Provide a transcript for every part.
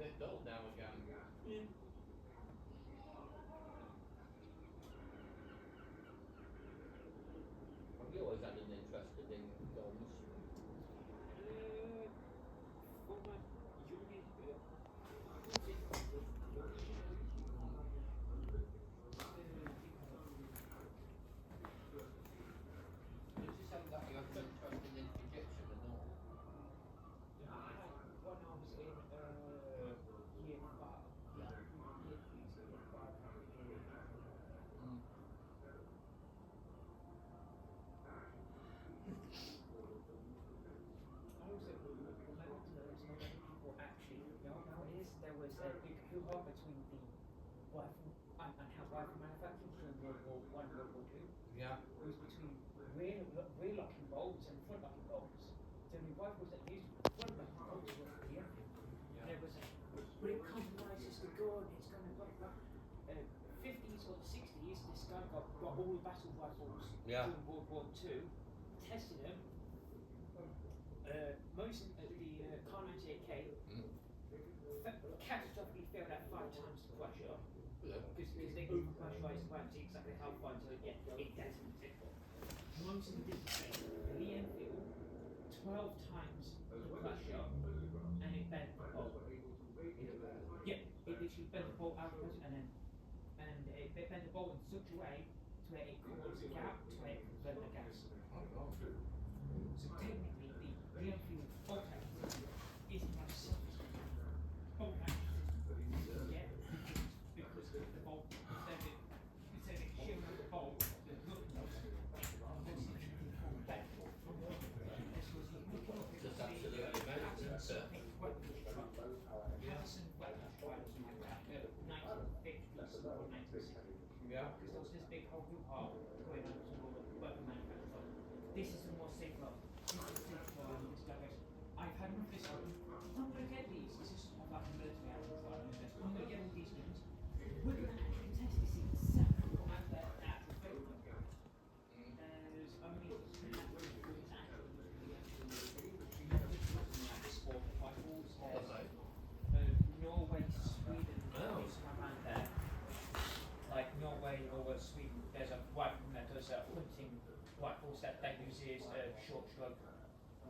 bit dull now again. Yeah. Have you always had an interest in guns? From my youngest, Did you say that you had an interest in Egyptian and all? when I was in year 5, year 5. Mm. I also remember people actually, nowadays there was a big hoo-ha between the rifle and how rifle manufacturers during World War One, World War Two. Yeah. It was between rear locking bolts and front locking bolts. So the rifles that used front locking bolts were for the airfield. Yeah. And it was but it compromises the gun, it's gonna blah blah. 50s or the 60s, this guy got all the battle rifles Yeah. during World War Two, tested them. Most of the Car 98K catastrophically failed at 5 times the pressure because they overpressurized the plant to see exactly how far to get it detonates it for. Most of them did the same. The Enfield, 12 times the pressure, and it bent the bolt. Yeah, it literally bent the bolt out of pressure, and it bent the bolt in such a way to where it caused a gap to where it could burn the gas. So technically, the Enfield bolt action system is the most safest bolt action system you can get because the bolt, instead of it shearing out the bolt, the hook nose, it pulled back. This was Just absolutely amazing, isn't it? Patterson weapons trials like that, 1950s or 1960s. Yeah. Because there was this big whole hoo-ha going on to all the weapon manufacturers. This is a more safe one. This is safe one. This direction. I've had enough of this one. I'm going to get these. This is more like a military outfit. I'm going to get all these guns. We're going to actually test this in separate at the actual field. There's only sport rifles. Norway, Sweden, around there. Like Norway or Sweden, there's a rifle that does hunting rifles that uses a short stroke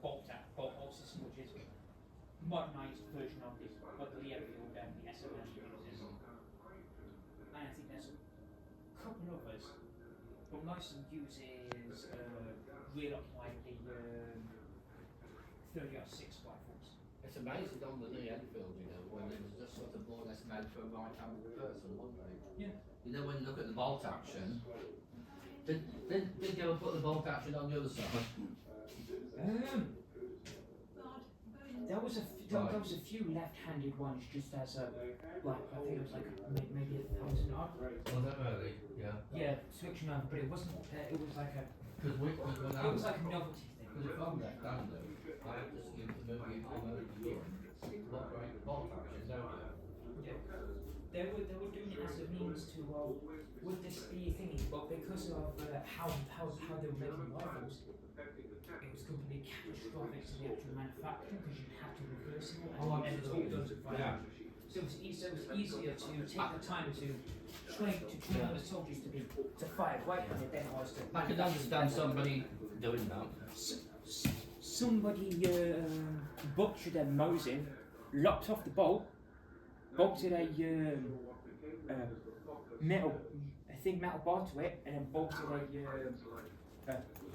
bolt system, which is modernised version of the Enfield and the SMN uses. And I think there's a couple others, but most of them uses rear lock like the 30-06 rifles. It's amazing on the Enfield, you know, when it was just sort of more or less made for a right-handed person, wasn't it? Yeah. You know, when you look at the bolt action, did you ever put the bolt action on the other side? There was a few left-handed ones just as a like I think it was like maybe 1,000 odd. Was that really? Yeah. Yeah, switching over, but it wasn't. It was like a. Because when It was like a novelty thing. Because if I'm left-handed, I have to see the movie arm over the gun. What great bolt action, don't you? Yeah. They were doing it as a means to would this be a thingy, but because of how they were making rifles, it was going to be catastrophic to the actual manufacturing because you'd have to reverse it and it's all done to fire. Yeah. So it was easier to take the time to train the soldiers to fire right on it than it was to. I can understand somebody doing that. Somebody butchered a Mosin, locked off the bolt, bolted a metal bar to it, and then bolted a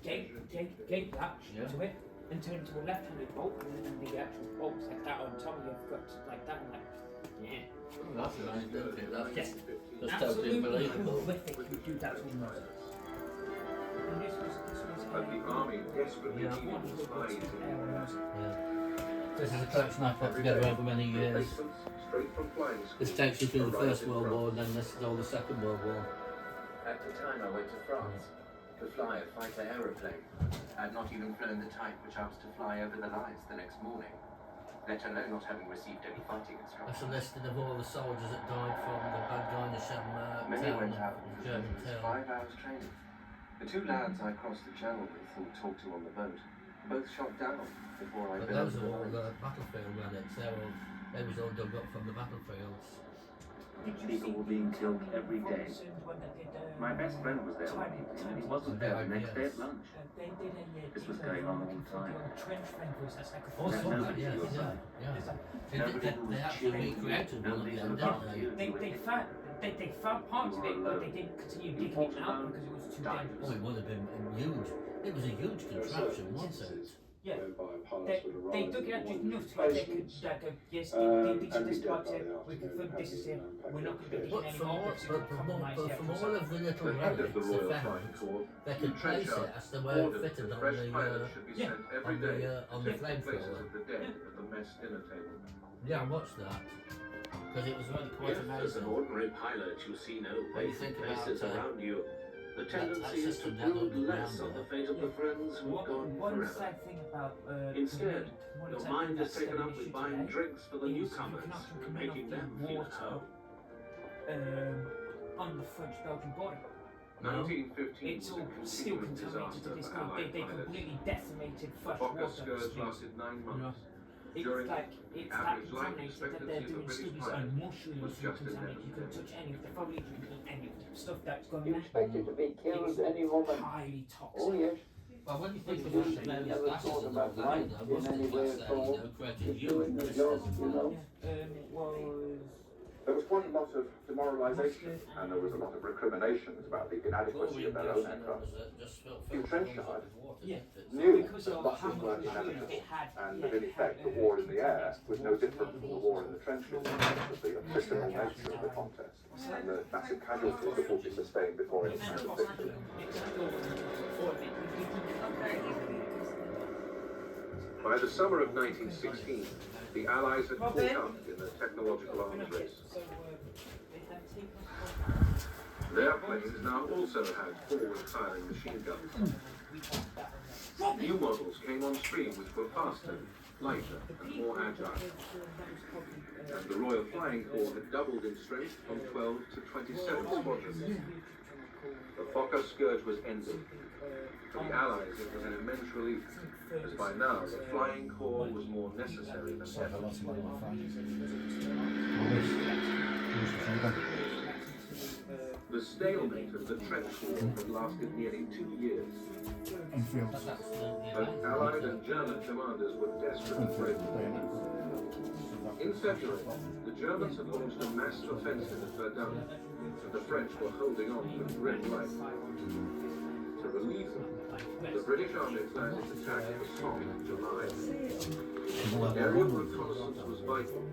gate latch to it, and turned it into a left-handed bolt, and the actual bolts like that on top of it, got like that, and like, yeah. That's nice, isn't it? Yes, That's totally unbelievable. horrific to do that to a Mosin. And this was But the army desperately needed supplies. This is a collection I've put together over many years. Straight from flying This school. takes you through the First World War, and then this is all the Second World War. At the time I went to France to fly a fighter aeroplane. I had not even flown the type which I was to fly over the lines the next morning, let alone not having received any fighting That's a instructions. listing of all the soldiers that died from the bad guy in the Many town, went out the with German as town. 5 hours training. The 2 lads I crossed the channel with and talked to on the boat, both shot down before I'd But been those over are the all lines. battlefield relics. They're all They was all dug up from the battlefields. People were being killed every day. My best friend was there one evening, and he wasn't there the next day at lunch. This was going on all the time. Oh, There's so nobody yeah, to your yeah, side. yeah. Nobody who They was actually cheering you. recreated one of Nobody to them, look didn't after they? you. They found parts of it, but they didn't continue digging it out because it was too dangerous. Oh, it would have been huge. It was a huge contraption, wasn't it? Yeah, whereby they pilots would arrive dug it out just in enough to where they could, basements. like, yes, And these are be the dead spots by here, the we can afternoon, put this is having, here, we're not going to be But digging from any all, more because it will compromise the from all episode. of the little The head of relics the they Royal found, Flying Corps, they could Trench place it Yard, as they were ordered fitted that on fresh the pilots should be sent every day on to the take the places flamethrower. of the dead at the mess dinner table. Yeah, I watched that because it was really quite If, as an amazing. ordinary pilot, you see no When you wasted think about, faces around you, the that tendency is to system down brood underground less on the there. fate of the friends who've gone One forever. sad thing about Instead, one your sad mind thing is taken that's up an with issue buying today drinks for the is you newcomers can actually and come in making off them the feel water on the French-Belgian border. 1915 It's was all a still continuing contaminated to disaster this for day. Allied They pilots. completely decimated The fresh Fokker water. scourge lasted 9 months. It's During like the it's that average life contaminated that expectancy they're of the doing British studies pilot on mushrooms was and just contaminated. You can 11 touch any of the probably you can eat any of the stuff that's going You on. expected to be killed It's any moment. highly toxic. Oh yes, Well, when you think But about you the various never classes thought of about the life there in must any have way class at there, all. created Just you doing the job, you know. Was There was quite a lot of demoralisation, and there was a lot of recriminations about the inadequacy of their own aircraft. In Trenchard, knew because that of losses how were much inevitable, it had, and that in effect the war in the air was no different from the war in the trenches in terms of the attritional nature of the contest, and the massive casualties that would be sustained before any kind of victory. By the summer of 1916, the Allies had caught up in the technological arms race. Their planes now also had forward-firing machine guns. New models came on stream which were faster, lighter, and more agile. And the Royal Flying Corps had doubled in strength from 12 to 27 squadrons. The Fokker scourge was ended. For the Allies, it was an immense relief, as by now the Flying Corps was more necessary than ever. The stalemate of the trench war had lasted nearly 2 years. Both Allied and German commanders were desperate to break the peace. In February, the Germans had launched a massed offensive at Verdun, and the French were holding on with grim life. To relieve them, the British Army planned its attack for Somme in July. Aerial reconnaissance was vital,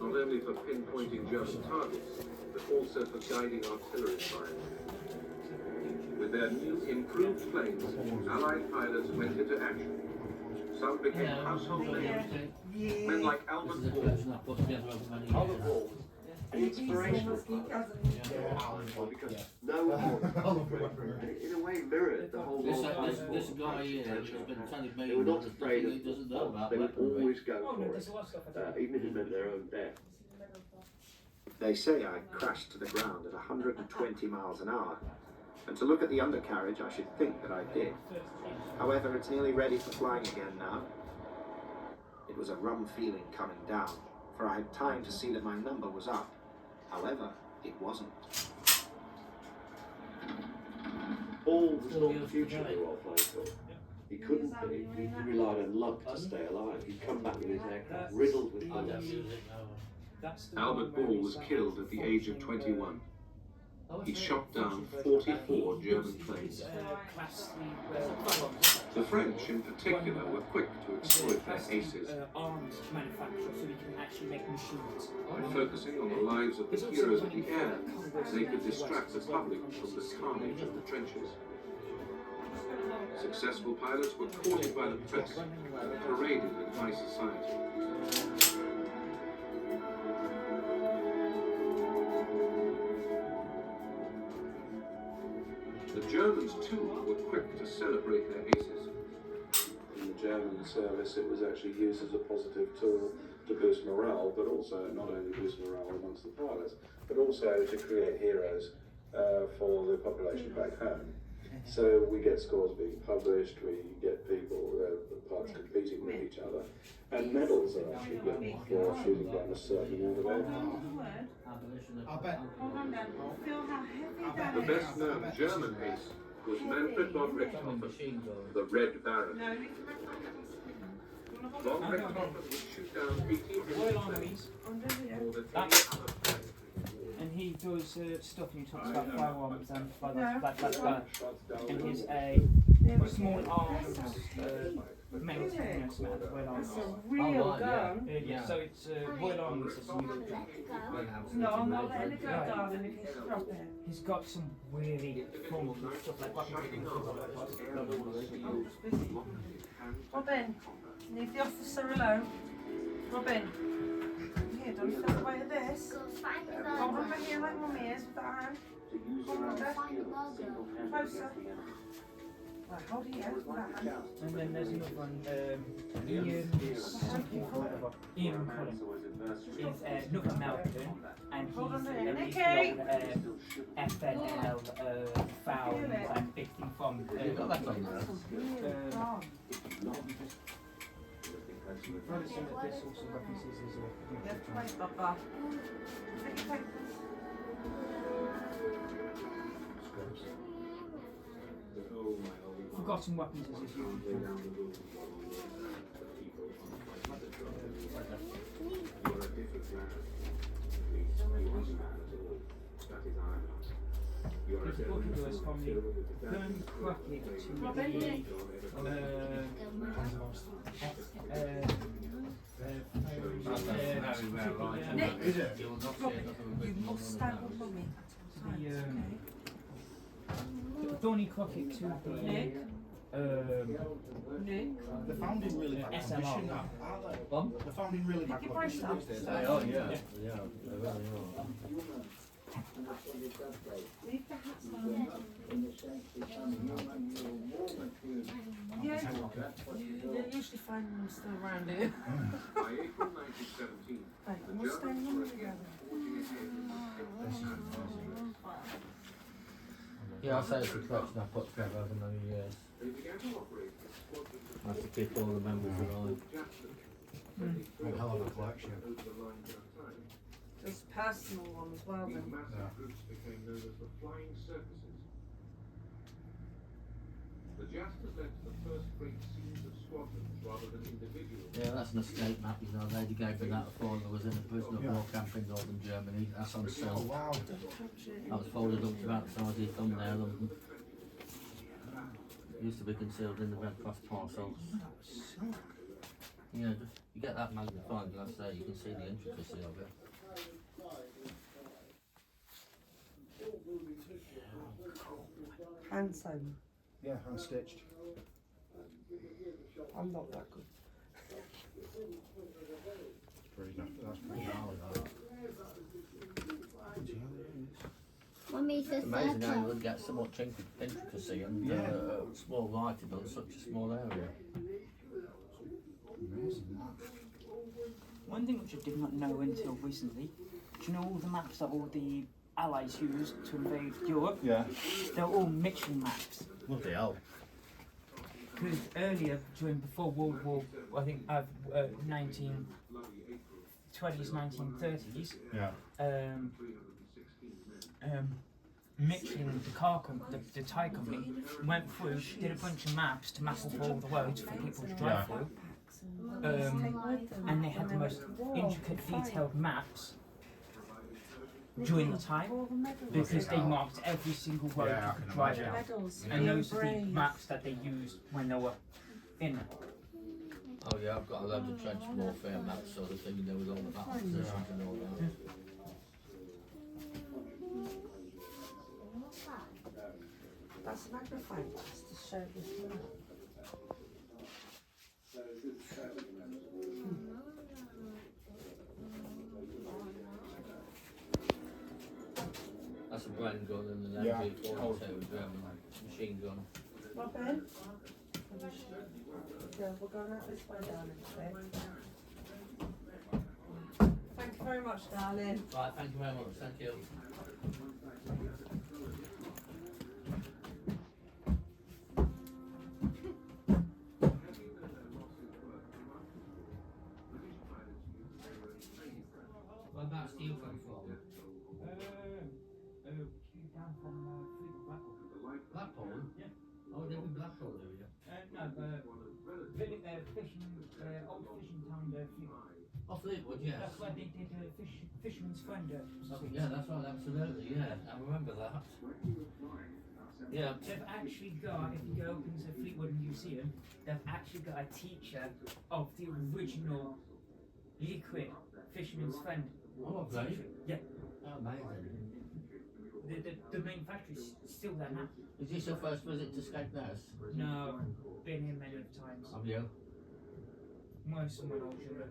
not only for pinpointing German targets, but also for guiding artillery fire. With their new, improved planes, Allied pilots went into action. Some became household names. Men like Albert Ball. Albert Ball. An inspirational pilot. Because no one, in a way, mirrored the whole This, world. this guy here has been telling me They were not that afraid he of doesn't know about They would weaponry. always go Oh no, for there's it, a lot of stuff I do. even if it meant their own death. They say I crashed to the ground at 120 miles an hour, and to look at the undercarriage I should think that I did. However, it's nearly ready for flying again now. It was a rum feeling coming down, for I had time to see that my number was up. However, it wasn't. Paul was not the future of the Royal Flying Corps. He couldn't be. He relied on luck to stay alive. He'd come back with his aircraft riddled with bullets. Albert Ball was killed at the age of 21. He shot down 44 German planes. The French, in particular, were quick to exploit their aces. Arms manufacturer, so we can actually make machines. By focusing on the lives of the heroes of the air, they could distract the public from the carnage of the trenches. Successful pilots were courted by the press and paraded in high society. The Germans, too, were quick to celebrate their aces. In the German service, it was actually used as a positive tool to boost morale, but also not only boost morale amongst the pilots, but also to create heroes for the population back home. So we get scores being published, we get people, parts competing with each other, and medals are actually given for shooting down a certain amount of aircraft. I bet. Feel how heavy that The is. best known German ace was Manfred von Richthofen, the Red Baron. No, we can Von Richthofen would shoot down 18 Royal Armies, under here. more than any That's- other flight. and he does stuff and he talks about firearms and and he's a There we small go. arms That's maintenance man at the Royal Armies. a real gun. So it's Royal Armies system. No, I'm not letting it go, darling, if you drop it. He's got some really funky stuff like what Robin, leave the officer alone. Robin, here, don't you feel the weight of this? Hold on here like mummy is with that hand. Hold on there. Closer. Right, hold it here with that hand. And then there's another one, Ian something or whatever. Ian Collins is another American, and Hold on there, he's Nicky. the old FNL foul and big thing from. You got that on there? Oh. Rather some of this also references as You have to wait, Papa. Take your papers. forgotten weapons as is usual. His book was from the Burn Cracket to Nick, you must stand with mummy. the Thorny Crockett to the Nick. Nick. They're found in really bad SLR. condition, aren't they? Bum? They're found in really bad Pick your brace condition up. these days. They are, yeah. Yeah, they really are. Leave the hats on. Yeah. They usually find them still around here. By April 1917, Right, the we'll stand Germans them were together. Yeah, I say it's a collection I put together over many years. they began to operate as squadrons I have to keep all the members alive. One hell of a collection. over the line at a time. It's a personal one as well These then. massive groups became known as the Flying Circuses. The Jaspers led to the first great scenes of squadrons rather than individuals. Yeah, that's an escape map, you know. Lady gave me that before I was in a prisoner of war camp in northern Germany. That's on Oh silk. wow. Don't touch it. That was folded up to about the size of your thumbnail and used to be concealed in the Red Cross parcels. Yeah, just you get that magnifying glass there, you can see the intricacy of it. Hand sewn. Yeah, hand stitched. I'm not that good. That's pretty gnarly, that. Mummy says It's amazing how you circle. would get so much intricacy and Yeah. small writing on such a small area. Amazing, that. One thing which I did not know until recently, do you know all the maps that all the Allies used to invade Europe? Yeah. They're all Michelin maps. Bloody hell. Because earlier, before World War, I think 1920s, 1930s, Yeah. Michelin, the car company, the tyre company, went through, did a bunch of maps to map up all the roads for people to drive through. And they had the most intricate, detailed maps during the time because they marked every single road Yeah, I you could can drive imagine. down. Medals. And those are the maps that they used when they were in it. Oh yeah, I've got a load of trench warfare maps sort of thing, you know, with all the battle positions and all that. That's a magnifying glass to show this map. That's a Bren gun and an Yeah. MG42 German machine gun. Robin? Yeah, we're going out this way, darling. Thank you very much, darling. Right, thank you very much, thank you. Blackpool, do you? No, fishing, old fishing town, Fleetwood. Oh, Fleetwood, yes. That's where they did Fisherman's Friend. Yeah, that's right, absolutely, yeah. I remember that. Yeah. They've actually got, if you go into Fleetwood Museum, they've actually got a teacher of the original liquid Fisherman's Friend. Oh, really? Yeah. Oh, amazing. The main factory's still there now. Is this your first visit to Skegness? No, been here many times. Have you? Most of my old children.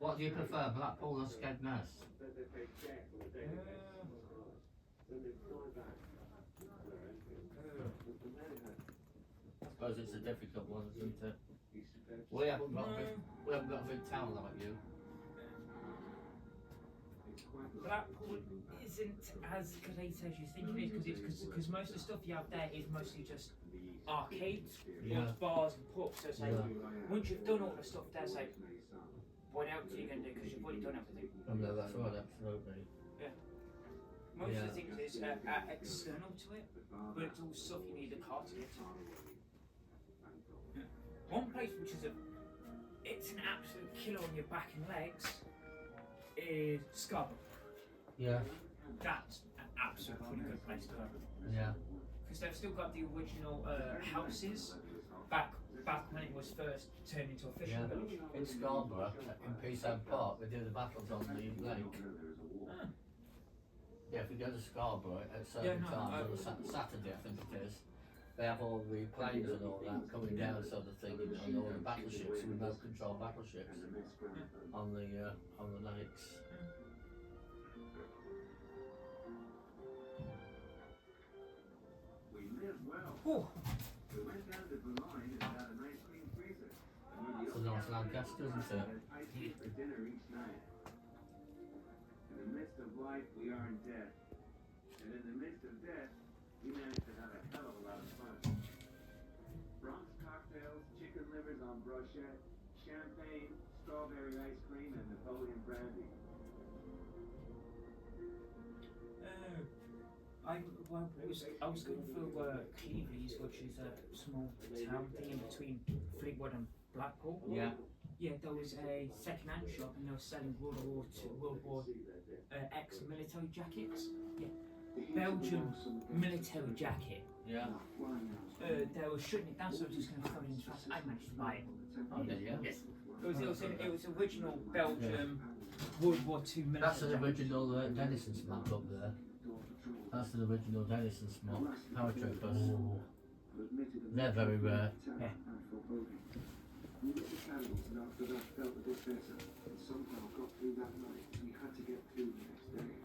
What do you prefer, Blackpool or Skegness? I suppose it's a difficult one, isn't it? We haven't got a big town like you. Blackpool isn't as great as you think it is because most of the stuff you have there is mostly just arcades, Yeah. bars and pubs. So it's like, Yeah. once you've done all the stuff there, it's like, what else are you going to do because you've already done everything? Oh, no, that's right, absolutely. Most Yeah. of the things is external to it, but it's all stuff you need a car to get to. One place which is it's an absolute killer on your back and legs is Scarborough. Yeah, That's an absolute pretty good place to go. yeah. Because they've still got the original houses back when it was first turned into a fishing Yeah. village. In Scarborough, in Peacehead Park, they do the battles on the lake. Ah. Yeah, if you go to Scarborough at certain times, on a Saturday I think it is, they have all the planes and all that coming down sort of thing, and all the battleships, remote control battleships on the lakes. We live well. Oh, We went down to Vermont and got a nice clean freezer. It's a nice Lancaster, isn't it? Ice cream for dinner each night. In the midst of life, we are in debt. And in the midst of debt, we managed to have a hell of a lot of fun. Bronx cocktails, chicken livers on brochette, champagne, strawberry ice cream, and Napoleon brandy. I was going through Cleveland, which is a small town thing in between Fleetwood and Blackpool. Yeah. Yeah, there was a second-hand shop and they were selling World War X military jackets. Yeah. Belgian military jacket. Yeah. They were shutting it down, so I was just going to throw it in the trash. I managed to buy it. Oh, did you? Yes. It was original Belgium World War II military That's an jacket. original Denison smock up there. That's an original Denison smock. Paratroopers. They're very rare. Yeah. We lit the candles and after that felt a bit better. And somehow got through that night. We had to get through the next day.